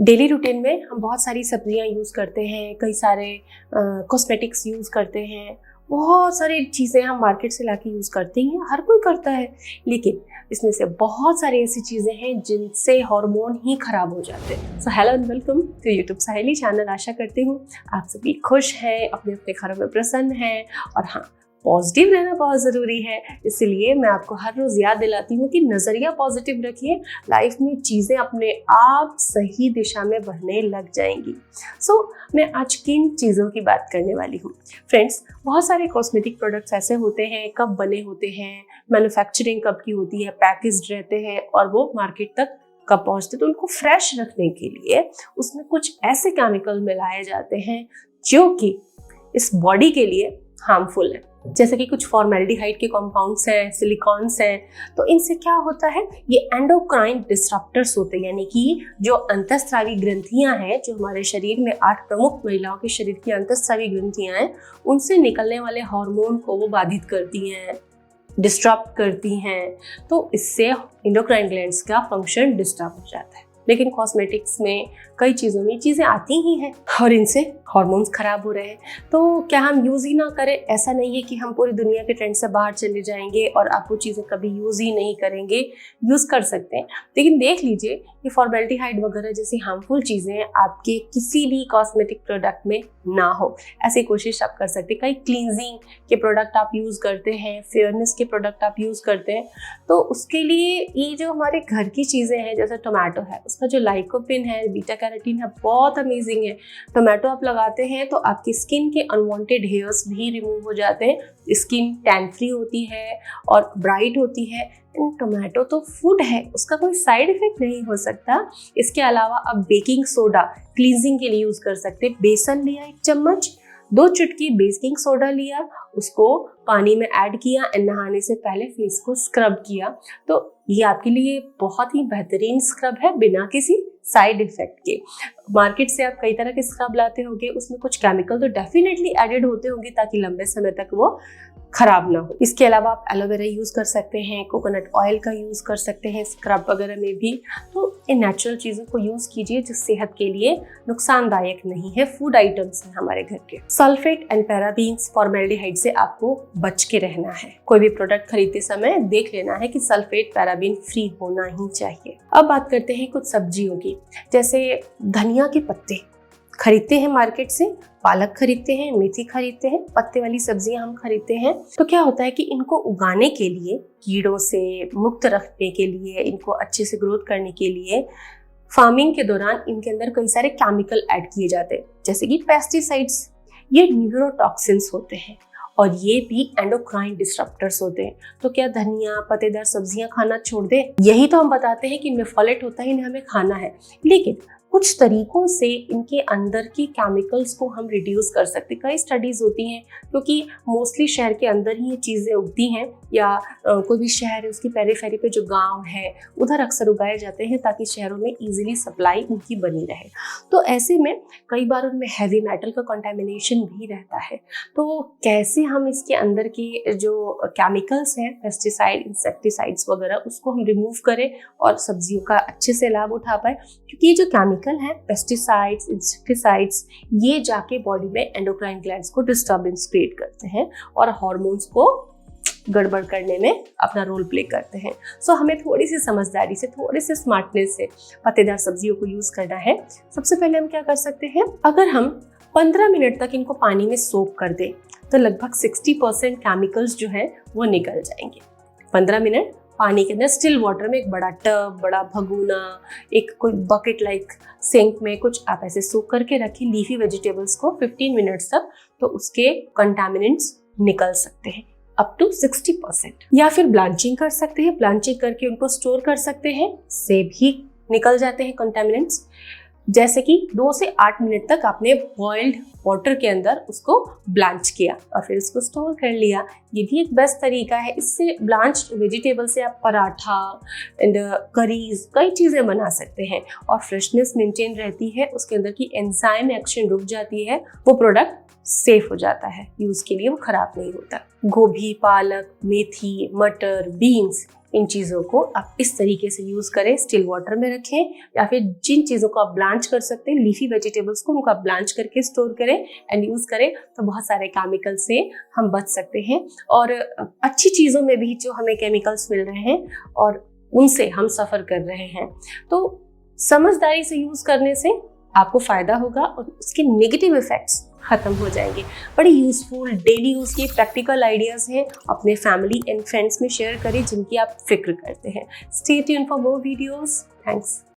Daily routine में हम बहुत सारी सब्जियां यूज़ करते हैं, कई सारे कॉस्मेटिक्स यूज़ करते हैं, बहुत सारी चीज़ें हम मार्केट से लाके यूज़ करते हैं, हर कोई करता है। लेकिन इसमें से बहुत सारी ऐसी चीज़ें हैं जिनसे हार्मोन ही खराब हो जाते हैं। So hello and welcome to YouTube Saheli channel. आशा करती हूँ आप सभी खुश हैं, अपने अपने घरों में प्रसन्न हैं, और हाँ, पॉजिटिव रहना बहुत ज़रूरी है। इसलिए मैं आपको हर रोज़ याद दिलाती हूँ कि नज़रिया पॉजिटिव रखिए, लाइफ में चीज़ें अपने आप सही दिशा में बढ़ने लग जाएंगी। मैं आज किन चीज़ों की बात करने वाली हूँ फ्रेंड्स। बहुत सारे कॉस्मेटिक प्रोडक्ट्स ऐसे होते हैं, कब बने होते हैं, मैन्युफैक्चरिंग कब की होती है, पैकेज्ड रहते हैं और वो मार्केट तक कब पहुँचते। तो उनको फ्रेश रखने के लिए उसमें कुछ ऐसे केमिकल मिलाए जाते हैं जो कि इस बॉडी के लिए हार्मफुल है। जैसे कि कुछ फॉर्मेल्डिहाइड के कंपाउंड्स हैं, सिलिकॉन्स हैं। तो इनसे क्या होता है, ये एंडोक्राइन डिसरप्टर्स होते हैं, यानी कि जो अंतःस्रावी ग्रंथियां हैं, जो हमारे शरीर में 8 प्रमुख महिलाओं के शरीर की अंतःस्रावी ग्रंथियां हैं, उनसे निकलने वाले हार्मोन को वो बाधित करती हैं, डिस्टर्ब करती हैं। तो इससे एंडोक्राइन ग्लैंड्स का फंक्शन डिस्टर्ब हो जाता है। लेकिन कॉस्मेटिक्स में कई चीज़ों में चीज़ें आती ही हैं और इनसे हार्मोन्स खराब हो रहे हैं। तो क्या हम यूज़ ही ना करें? ऐसा नहीं है कि हम पूरी दुनिया के ट्रेंड से बाहर चले जाएंगे और आप वो चीज़ें कभी यूज़ ही नहीं करेंगे। यूज़ कर सकते हैं, लेकिन देख लीजिए कि फॉर्मेल्डिहाइड वगैरह जैसी हार्मफुल चीज़ें आपके किसी भी कॉस्मेटिक प्रोडक्ट में ना हो, ऐसी कोशिश आप कर सकते हैं। कई क्लींजिंग के प्रोडक्ट आप यूज़ करते हैं, फेयरनेस के प्रोडक्ट आप यूज़ करते हैं, तो उसके लिए ये जो हमारे घर की चीज़ें हैं, जैसे टोमेटो है, उसका जो लाइकोपिन है, बीटा कैरोटीन है, बहुत अमेजिंग है। टोमेटो आप लगाते हैं तो आपकी स्किन के अनवांटेड हेयर्स भी रिमूव हो जाते हैं, स्किन टैन फ्री होती है और ब्राइट होती है। टोमेटो तो फूड है, उसका कोई साइड इफेक्ट नहीं हो सकता। इसके अलावा आप बेकिंग सोडा क्लींजिंग के लिए यूज कर सकते हैं। बेसन लिया 1 चम्मच, 2 चुटकी बेकिंग सोडा लिया, उसको पानी में ऐड किया, नहाने से पहले फेस को स्क्रब किया। तो ये आपके लिए बहुत ही बेहतरीन स्क्रब है, बिना किसी साइड इफेक्ट के। मार्केट से आप कई तरह के स्क्रब लाते होंगे, उसमें कुछ केमिकल तो डेफिनेटली एडेड होते होंगे ताकि लंबे समय तक वो खराब ना हो। इसके अलावा आप एलोवेरा यूज़ कर सकते हैं, कोकोनट ऑयल का यूज़ कर सकते हैं स्क्रब वगैरह में भी। तो इन नेचुरल चीज़ों को यूज़ कीजिए जो सेहत के लिए नुकसानदायक नहीं है, फूड आइटम्स हैं हमारे घर के। सल्फेट एंड पैराबीन्स, फॉर्मेल्डिहाइड से आपको बच के रहना है। कोई भी प्रोडक्ट खरीदते समय देख लेना है कि सल्फेट पैराबीन फ्री होना ही चाहिए। अब बात करते हैं कुछ सब्जियों की, जैसे धनिया के पत्ते खरीदते हैं मार्केट से, पालक खरीदते हैं, मेथी खरीदते हैं, पत्ते वाली सब्जियां हम खरीदते हैं। तो क्या होता है कि इनको उगाने के लिए, कीड़ों से मुक्त रखने के लिए, इनको अच्छे से ग्रोथ करने के लिए फार्मिंग के दौरान इनके अंदर कई सारे केमिकल ऐड किए जाते हैं, जैसे कि पेस्टिसाइड्स। ये न्यूरोटॉक्सिन्स होते हैं और ये भी एंडोक्राइन डिसरप्टर्स होते हैं। तो क्या धनिया, पत्तेदार सब्जियां खाना छोड़ दें? यही तो हम बताते हैं कि इनमें फॉलेट होता है, इन्हें हमें खाना है। लेकिन कुछ तरीकों से इनके अंदर की केमिकल्स को हम रिड्यूस कर सकते हैं। कई स्टडीज होती हैं, क्योंकि मोस्टली शहर के अंदर ही ये चीज़ें उगती हैं, या कोई भी शहर है उसकी पेरीफेरी पे जो गांव है उधर अक्सर उगाए जाते हैं ताकि शहरों में इजीली सप्लाई उनकी बनी रहे। तो ऐसे में कई बार उनमें हैवी मेटल का कंटामिनेशन भी रहता है। तो कैसे हम इसके अंदर की जो केमिकल्स हैं, पेस्टिसाइड, इंसेक्टिसाइड्स वगैरह, उसको हम रिमूव करें और सब्जियों का अच्छे से लाभ उठा पाए। क्योंकि ये जो केमिकल है, पेस्टिसाइड्स, इंसेक्टिसाइड्स, ये जाके बॉडी में एंडोक्राइन ग्लैंड्स को डिस्टर्बेंस क्रिएट करते हैं और हार्मोन्स को गड़बड़ करने में अपना रोल प्ले करते हैं। हमें थोड़ी सी समझदारी से, थोड़ी सी स्मार्टनेस से पत्तेदार सब्जियों को यूज करना है। सबसे पहले हम क्या कर सकते हैं, अगर हम 15 मिनट तक इनको पानी में सोक कर दें तो लगभग 60% केमिकल्स जो है वो निकल जाएंगे। 15 मिनट पानी के अंदर स्टिल वाटर में, एक बड़ा टब, बड़ा भगोना, एक कोई बकेट लाइक सिंक में कुछ आप ऐसे सोक करके रखें लीफी वेजिटेबल्स को 15 मिनट्स तक, तो उसके कंटामिनेंट्स निकल सकते हैं अप टू 60%। या फिर ब्लांचिंग कर सकते हैं, ब्लांचिंग करके उनको स्टोर कर सकते हैं, से भी निकल जाते हैं कंटामिनेंट्स। जैसे कि 2 से 8 मिनट तक आपने बॉइल्ड वाटर के अंदर उसको ब्लांच किया और फिर उसको स्टोर कर लिया। ये भी एक बेस्ट तरीका है। इससे ब्लांच वेजिटेबल से आप पराठा एंड करीज, कई चीज़ें बना सकते हैं और फ्रेशनेस मेंटेन रहती है। उसके अंदर की एंजाइम एक्शन रुक जाती है, वो प्रोडक्ट सेफ हो जाता है यूज़ के लिए, वो खराब नहीं होता। गोभी, पालक, मेथी, मटर, बीन्स, इन चीज़ों को आप इस तरीके से यूज़ करें, स्टिल वाटर में रखें, या फिर जिन चीज़ों को आप ब्लांच कर सकते हैं, लीफी वेजिटेबल्स को, उनको आप ब्लांच करके स्टोर करें एंड यूज़ करें, तो बहुत सारे केमिकल से हम बच सकते हैं। और अच्छी चीज़ों में भी जो हमें केमिकल्स मिल रहे हैं और उनसे हम सफ़र कर रहे हैं, तो समझदारी से यूज़ करने से आपको फ़ायदा होगा और उसके नेगेटिव इफ़ेक्ट्स ख़त्म हो जाएंगे। बड़ी यूज़फुल डेली यूज़ की प्रैक्टिकल आइडियाज़ हैं, अपने फैमिली एंड फ्रेंड्स में शेयर करें जिनकी आप फिक्र करते हैं। Stay tuned for more videos. Thanks.